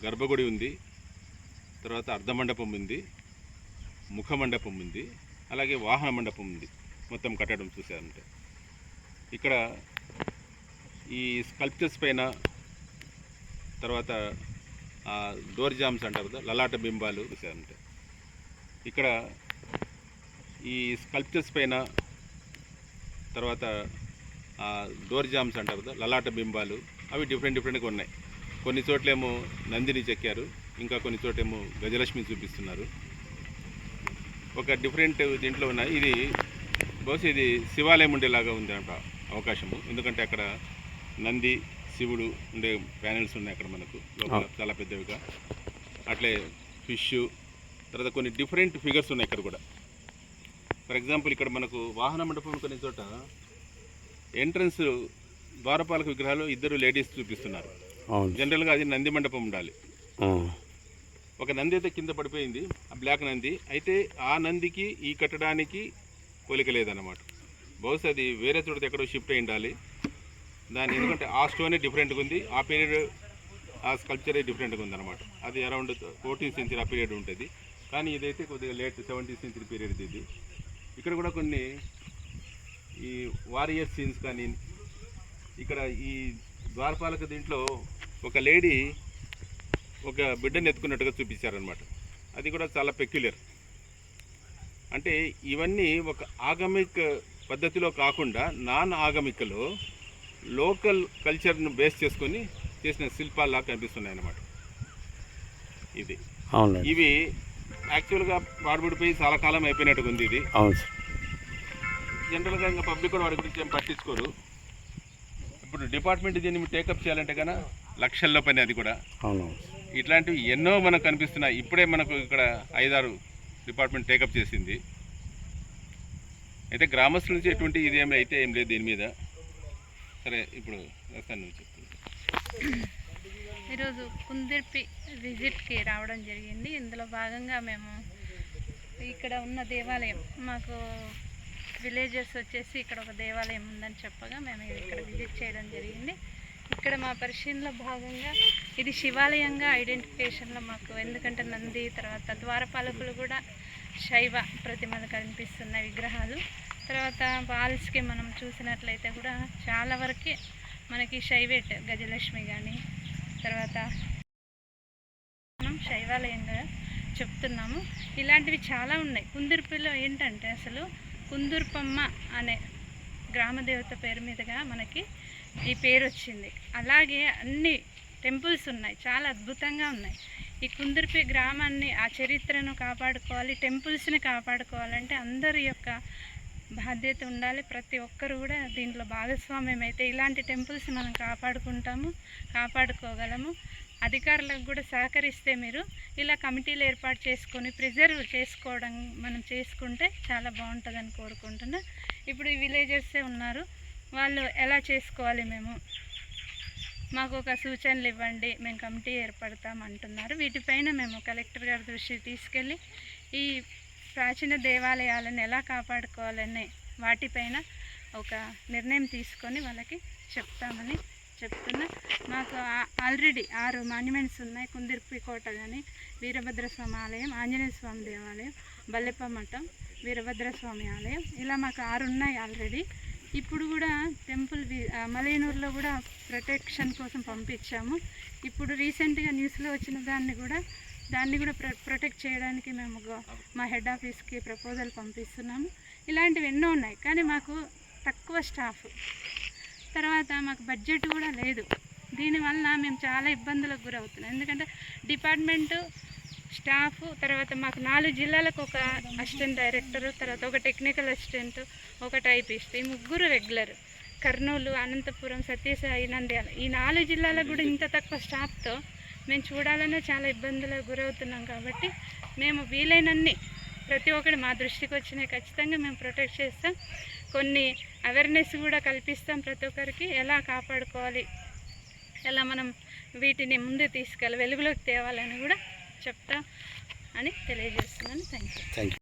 గర్భగుడి ఉంది, తర్వాత అర్ధమండపం ఉంది, ముఖమండపం ఉంది, అలాగే వాహన మండపం ఉంది. మొత్తం కట్టడం చూసారంటే ఇక్కడ ఈ స్కల్ప్చర్స్ పైన, తర్వాత డోర్ జామ్స్ అంటారు కదా, లలాట బింబాలు చూసారంటే ఇక్కడ ఈ స్కల్ప్చర్స్ పైన, తర్వాత డోర్ జామ్స్ అంటారు కదా, లలాట బింబాలు అవి డిఫరెంట్గా ఉన్నాయి. కొన్ని చోట్లేమో నందిని చెక్కారు, ఇంకా కొన్ని చోటేమో గజలక్ష్మి చూపిస్తున్నారు. ఒక డిఫరెంట్ దీంట్లో ఉన్నాయి. ఇది బహుశా ఇది శివాలయం ఉండేలాగా ఉంది అంట అవకాశము, ఎందుకంటే అక్కడ నంది శివుడు ఉండే ప్యానెల్స్ ఉన్నాయి అక్కడ మనకు లోపల చాలా పెద్దవిగా. అట్లే ఫిష్, తర్వాత కొన్ని డిఫరెంట్ ఫిగర్స్ ఉన్నాయి ఇక్కడ కూడా. ఫర్ ఎగ్జాంపుల్ ఇక్కడ మనకు వాహన మండపం కొన్ని చోట ఎంట్రన్స్ ద్వారపాలక విగ్రహాలు ఇద్దరు లేడీస్ చూపిస్తున్నారు. జనరల్గా అది నంది మండపం ఉండాలి. ఒక నంది అయితే కింద పడిపోయింది, ఆ బ్లాక్ నంది. అయితే ఆ నందికి ఈ కట్టడానికి పోలిక లేదన్నమాట. బహుశా అది వేరే చోట ఎక్కడో షిఫ్ట్ అయి ఉండాలి దాని, ఎందుకంటే ఆ స్టోనే డిఫరెంట్గా ఉంది, ఆ పీరియడ్ ఆ స్కల్ప్చరే డిఫరెంట్గా ఉందన్నమాట. అది అరౌండ్ 14th century ఆ పీరియడ్ ఉంటుంది, కానీ ఇదైతే కొద్దిగా లేట్ 17th century పీరియడ్ ఇది. ఇక్కడ కూడా కొన్ని ఈ వారియర్ సీన్స్ కానీ, ఇక్కడ ఈ ద్వారపాలక దీంట్లో ఒక లేడీ ఒక బిడ్డను ఎత్తుకున్నట్టుగా చూపించారనమాట. అది కూడా చాలా పెక్యులర్. అంటే ఇవన్నీ ఒక ఆగమిక్ పద్ధతిలో కాకుండా నాన్ ఆగమికలో లోకల్ కల్చర్ను బేస్ చేసుకొని చేసిన శిల్పాల్లా కనిపిస్తున్నాయి అన్నమాట. ఇవి యాక్చువల్గా పాడుబడిపోయి చాలా కాలం అయిపోయినట్టుగా ఉంది ఇది. జనరల్గా ఇంకా పబ్లిక్ కూడా వాడి గురించి ఏం పట్టించుకోరు. ఇప్పుడు డిపార్ట్మెంట్ దీన్ని టేకప్ చేయాలంటే కన్నా లక్షల్లో పని. అది కూడా ఇట్లాంటివి ఎన్నో మనకు కనిపిస్తున్నాయి. ఇప్పుడే మనకు ఇక్కడ 5-6 డిపార్ట్మెంట్ టేకప్ చేసింది. అయితే గ్రామస్తుల నుంచి ఎటువంటి ఇదేమి అయితే ఏం లేదు దీని మీద. సరే, ఇప్పుడు ఈరోజు కుందిర్పి విజిట్కి రావడం జరిగింది. ఇందులో భాగంగా మేము ఇక్కడ ఉన్న దేవాలయం, మాకు విలేజెస్ వచ్చేసి ఇక్కడ ఒక దేవాలయం ఉందని చెప్పగా మేము ఇక్కడ విజిట్ చేయడం జరిగింది. ఇక్కడ మా పరిశీలనలో భాగంగా ఇది శివాలయంగా ఐడెంటిఫికేషన్లో మాకు, ఎందుకంటే నంది తర్వాత ద్వారపాలకులు కూడా శైవ ప్రతిమలు కనిపిస్తున్న విగ్రహాలు. తర్వాత వాల్స్కి మనం చూసినట్లయితే కూడా చాలా వరకు మనకి శైవేట్ గజలక్ష్మి కానీ, తర్వాత మనం శైవాలయంగా చెప్తున్నాము. ఇలాంటివి చాలా ఉన్నాయి. కుందుర్పిలో ఏంటంటే అసలు కుందుర్పమ్మ అనే గ్రామదేవత పేరు మీదుగా మనకి ఈ పేరు వచ్చింది. అలాగే అన్ని టెంపుల్స్ ఉన్నాయి, చాలా అద్భుతంగా ఉన్నాయి. ఈ కుందుర్పి గ్రామాన్ని, ఆ చరిత్రను కాపాడుకోవాలి, టెంపుల్స్ని కాపాడుకోవాలంటే అందరి యొక్క బాధ్యత ఉండాలి. ప్రతి ఒక్కరు కూడా దీంట్లో భాగస్వామ్యం అయితే ఇలాంటి టెంపుల్స్ మనం కాపాడుకోగలము. అధికారులకు కూడా సహకరిస్తే మీరు ఇలా కమిటీలు ఏర్పాటు చేసుకొని ప్రిజర్వ్ చేసుకోవడం మనం చేసుకుంటే చాలా బాగుంటుందని కోరుకుంటున్నా. ఇప్పుడు ఈ విలేజర్సే ఉన్నారు, వాళ్ళు ఎలా చేసుకోవాలి, మాకు ఒక సూచనలు ఇవ్వండి, మేము కమిటీ ఏర్పడతాం అంటున్నారు. వీటిపైన మేము కలెక్టర్ గారి దృష్టికి తీసుకెళ్ళి ఈ ప్రాచీన దేవాలయాలను ఎలా కాపాడుకోవాలనే వాటిపైన ఒక నిర్ణయం తీసుకొని వాళ్ళకి చెప్తామని చెప్తున్నా. మాకు ఆల్రెడీ 6 మాన్యుమెంట్స్ ఉన్నాయి. కుందిర్పి కోట కానీ, వీరభద్రస్వామి ఆలయం, ఆంజనేయ స్వామి దేవాలయం, బల్లెప్ప మఠం, వీరభద్రస్వామి ఆలయం, ఇలా మాకు 6 ఉన్నాయి ఆల్రెడీ. ఇప్పుడు కూడా టెంపుల్ మలయనూరులో కూడా ప్రొటెక్షన్ కోసం పంపించాము. ఇప్పుడు రీసెంట్గా న్యూస్లో వచ్చిన దాన్ని కూడా ప్రొటెక్ట్ చేయడానికి మేము మా హెడ్ ఆఫీస్కి ప్రపోజల్ పంపిస్తున్నాము. ఇలాంటివి ఎన్నో ఉన్నాయి, కానీ మాకు తక్కువ స్టాఫ్, తర్వాత మాకు బడ్జెట్ కూడా లేదు. దీనివల్ల మేము చాలా ఇబ్బందులకు గురవుతున్నాం. ఎందుకంటే డిపార్ట్మెంటు స్టాఫ్, తర్వాత మాకు 4 జిల్లాలకు ఒక అసిస్టెంట్ డైరెక్టర్, తర్వాత ఒక టెక్నికల్ అసిస్టెంట్, ఒక టైపిస్ట్, ఈ 3 రెగ్యులర్. కర్నూలు, అనంతపురం, సత్యసాయి, నంద్యాల, ఈ 4 జిల్లాలకు కూడా ఇంత తక్కువ స్టాఫ్తో మేము చూడాలనే చాలా ఇబ్బందులకు గురవుతున్నాం. కాబట్టి మేము వీలైనన్ని ప్రతి ఒక్కటి మా దృష్టికి వచ్చినాయి ఖచ్చితంగా మేము ప్రొటెక్ట్ చేస్తాం. కొన్ని అవేర్నెస్ కూడా కల్పిస్తాం ప్రతి ఒక్కరికి, ఎలా కాపాడుకోవాలి, ఎలా మనం వీటిని ముందు వెలుగులోకి తేవాలని కూడా చెప్తాం అని తెలియజేస్తున్నాను. Thank you.